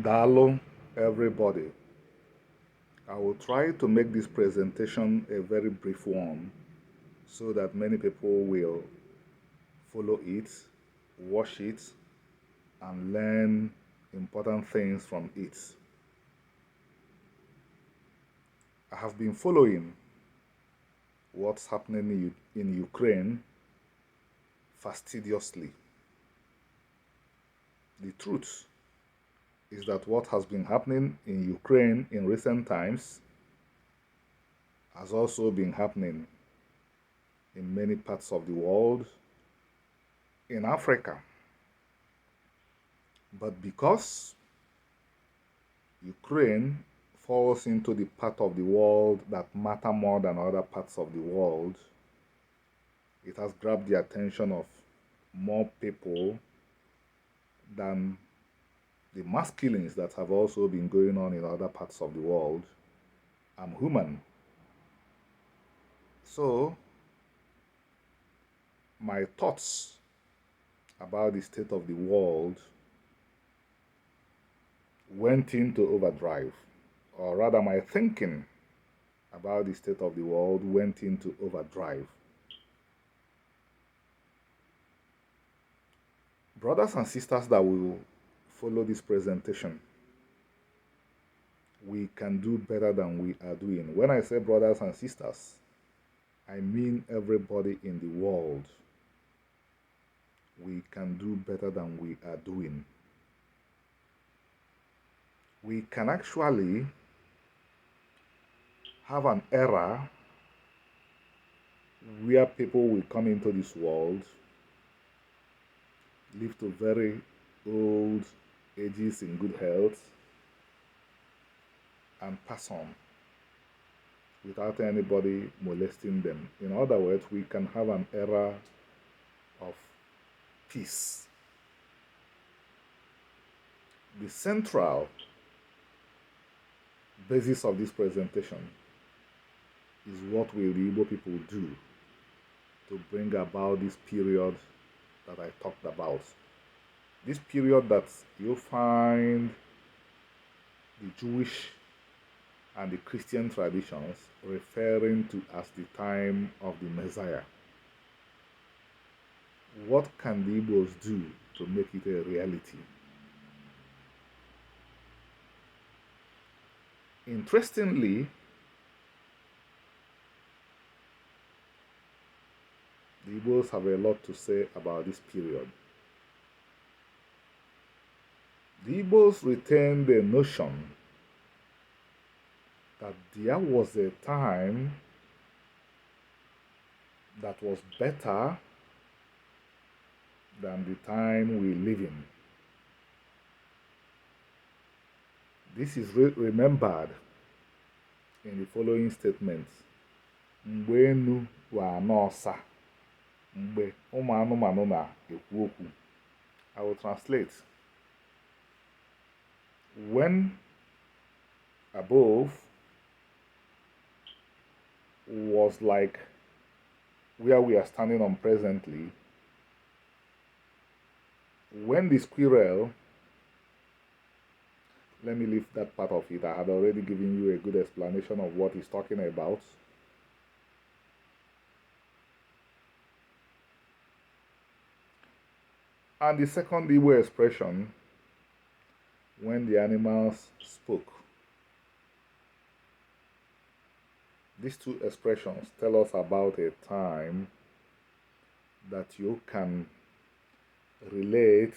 Dalo, everybody. I will try to make this presentation a very brief one so that many people will follow it, watch it, and learn important things from it. I have been following what's happening in Ukraine fastidiously. The truth is that what has been happening in Ukraine in recent times has also been happening in many parts of the world, in Africa. But because Ukraine falls into the part of the world that matter more than other parts of the world, it has grabbed the attention of more people than the mass killings that have also been going on in other parts of the world. I'm human. So, my thoughts about the state of the world went into overdrive, or rather, my thinking about the state of the world went into overdrive. Brothers and sisters that will follow this presentation, we can do better than we are doing. When I say brothers and sisters, I mean everybody in the world. We can do better than we are doing. We can actually have an era where people will come into this world, live to very old ages in good health, and pass on without anybody molesting them. In other words, we can have an era of peace. The central basis of this presentation is what will the Igbo people do to bring about this period that I talked about. This period that you find the Jewish and the Christian traditions referring to as the time of the Messiah. What can the Igbos do to make it a reality? Interestingly, the Igbos have a lot to say about this period. The Igbos retain the notion that there was a time that was better than the time we live in. This is remembered in the following statements. Mgbe enu wa n'ọsa, mgbe ụmụ anụmanụ na-ekwu okwu. I will translate. When above was like where we are standing on presently, when the squirrel, let me leave that part of it. I had already given you a good explanation of what he's talking about. And the second Igbo expression, when the animals spoke. These two expressions tell us about a time that you can relate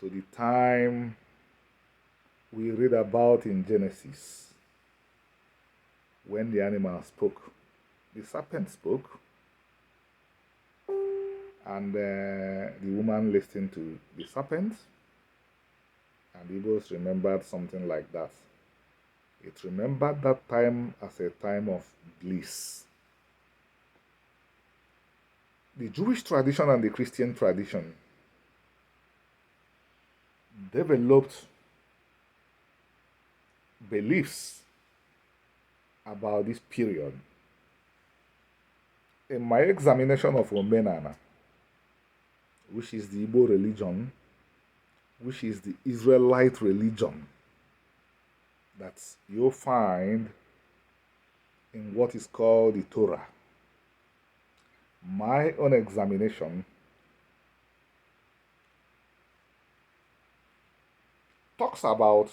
to the time we read about in Genesis, when the animal spoke. The serpent spoke, and the woman listened to the serpent, and the Igbos remembered something like that. It remembered that time as a time of bliss. The Jewish tradition and the Christian tradition developed beliefs about this period. In my examination of Omenana, which is the Igbo religion, which is the Israelite religion that you'll find in what is called the Torah. My own examination talks about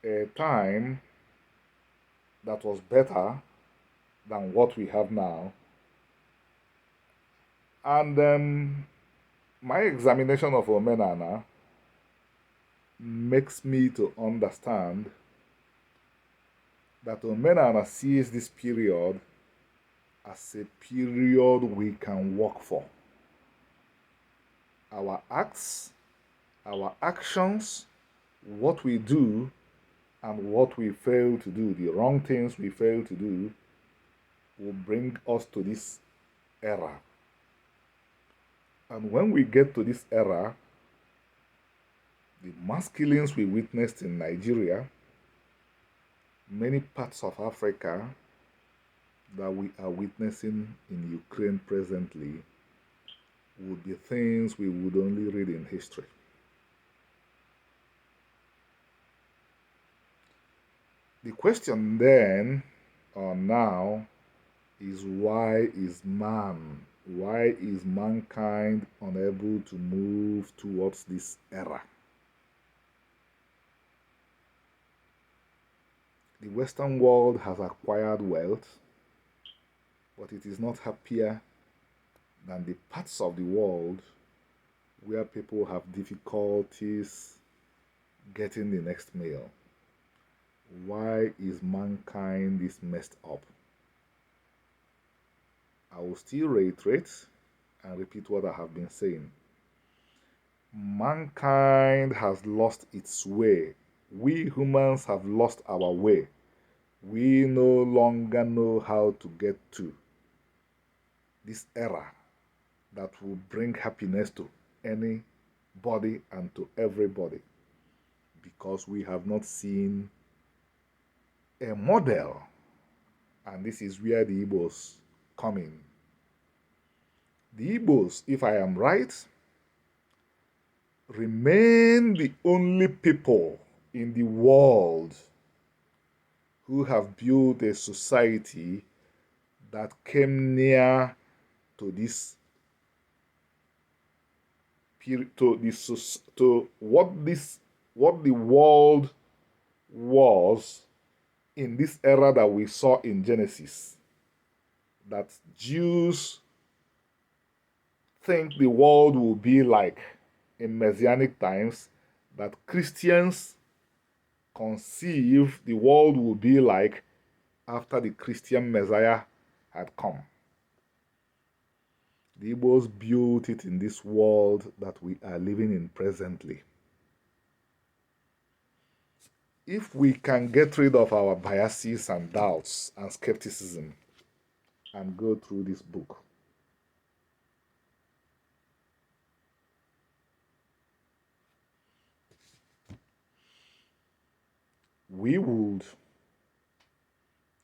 a time that was better than what we have now. And my examination of Omenana makes me to understand that Omenana sees this period as a period we can work for. Our acts, our actions, what we do, and what we fail to do, the wrong things we fail to do, will bring us to this era. And when we get to this era, the mass killings we witnessed in Nigeria, many parts of Africa that we are witnessing in Ukraine presently, would be things we would only read in history. The question then, or now, is why is mankind unable to move towards this era? The Western world has acquired wealth, but it is not happier than the parts of the world where people have difficulties getting the next meal. Why is mankind this messed up? I will still reiterate and repeat what I have been saying. Mankind has lost its way. We humans have lost our way. We no longer know how to get to this era that will bring happiness to anybody and to everybody, because we have not seen a model. And this is where the Igbos come in. The Igbos, if I am right, remain the only people in the world who have built a society that came near to this period, to what the world was in this era that we saw in Genesis. That Jews think the world will be like in Messianic times, that Christians conceive the world will be like after the Christian Messiah had come. The Igbos built it in this world that we are living in presently. If we can get rid of our biases and doubts and skepticism and go through this book, we would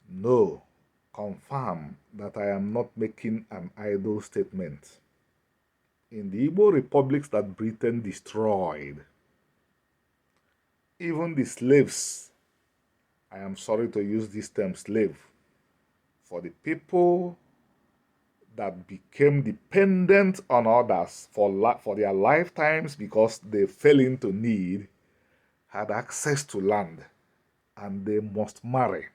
know, confirm that I am not making an idle statement. In the Igbo republics that Britain destroyed, even the slaves, I am sorry to use this term slave, for the people that became dependent on others for their lifetimes because they fell into need, had access to land, and they must marry.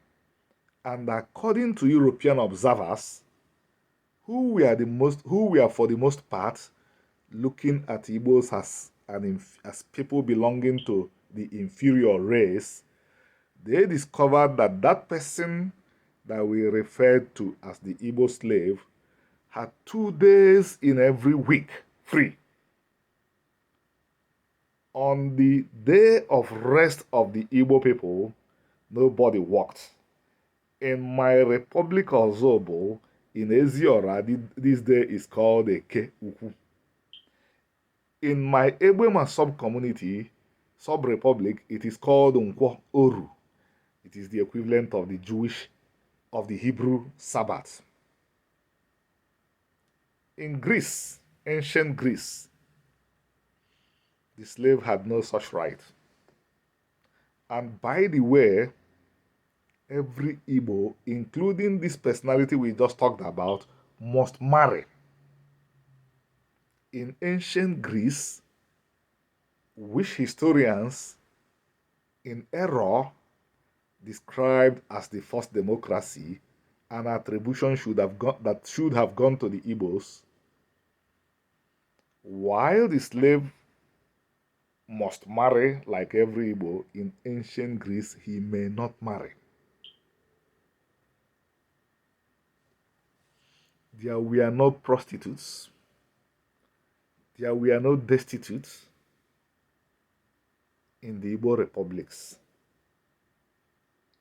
And according to European observers, who were for the most part looking at Igbos as people belonging to the inferior race, they discovered that that person that we referred to as the Igbo slave had 2 days in every week free. On the day of rest of the Igbo people, nobody worked. In my Republic of Zobo, in Eziora, this day is called Eke Ukwu. In my Egbema sub-community, sub-republic, it is called Nkwo Oru. It is the equivalent of the Hebrew Sabbath. In Greece, ancient Greece, the slave had no such right. And by the way, every Igbo, including this personality we just talked about, must marry. In ancient Greece, which historians in error described as the first democracy, an attribution should have gone to the Igbos, while the slave must marry like every Igbo, in ancient Greece he may not marry. There were no prostitutes. There were no destitutes in the Igbo republics.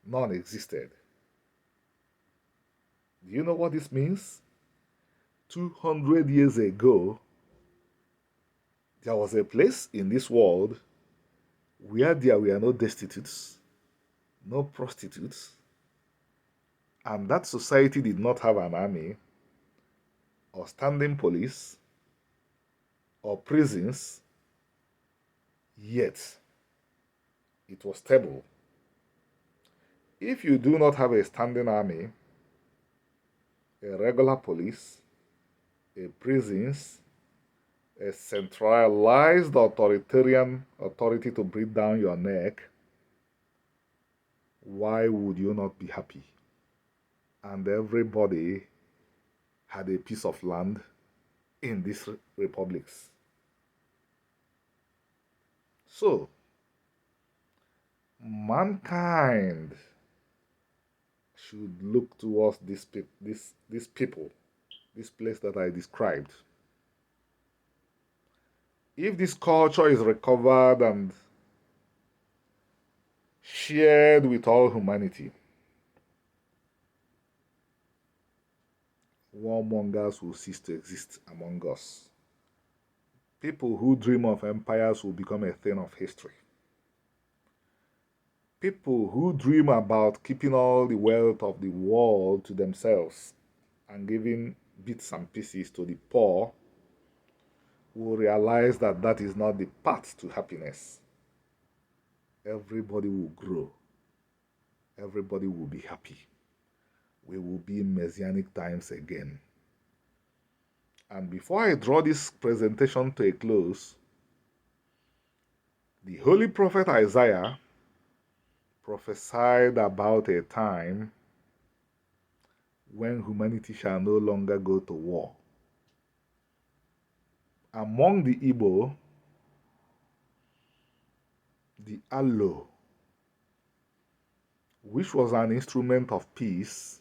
None existed. Do you know what this means? 200 years ago, there was a place in this world where there were no destitutes, no prostitutes, and that society did not have an army, or standing police, or prisons, yet it was stable. If you do not have a standing army, a regular police, a prisons, a centralized authoritarian authority to breathe down your neck, why would you not be happy? And everybody had a piece of land in these republics. So, mankind should look towards these people, this place that I described. If this culture is recovered and shared with all humanity, warmongers will cease to exist among us. People who dream of empires will become a thing of history. People who dream about keeping all the wealth of the world to themselves and giving bits and pieces to the poor will realize that that is not the path to happiness. Everybody will grow. Everybody will be happy. We will be in messianic times again. And before I draw this presentation to a close, the Holy Prophet Isaiah prophesied about a time when humanity shall no longer go to war. Among the Igbo, the aloe, which was an instrument of peace,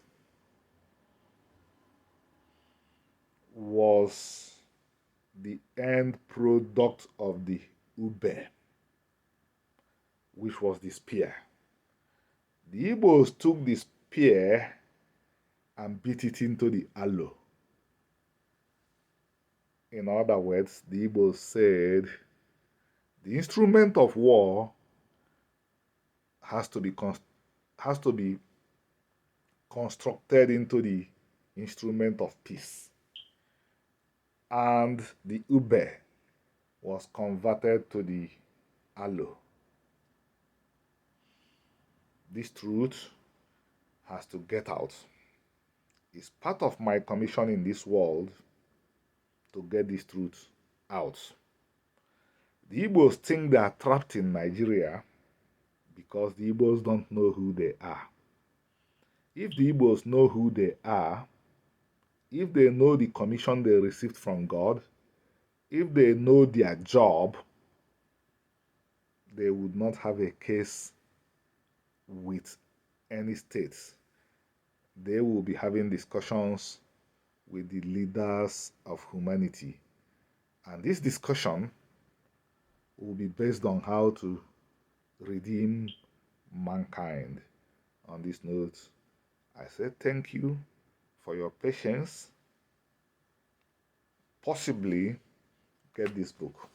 was the end product of the ube, which was the spear. The Igbos took the spear and beat it into the aloe. In other words, the Igbos said the instrument of war has to be constructed into the instrument of peace. And the ube was converted to the aloe. This truth has to get out. It's part of my commission in this world to get this truth out. The Igbos think they are trapped in Nigeria because the Igbos don't know who they are. If the Igbos know who they are, if they know the commission they received from God, if they know their job, they would not have a case with any states. They will be having discussions with the leaders of humanity. And this discussion will be based on how to redeem mankind. On this note, I say thank you for your patience. Possibly get this book.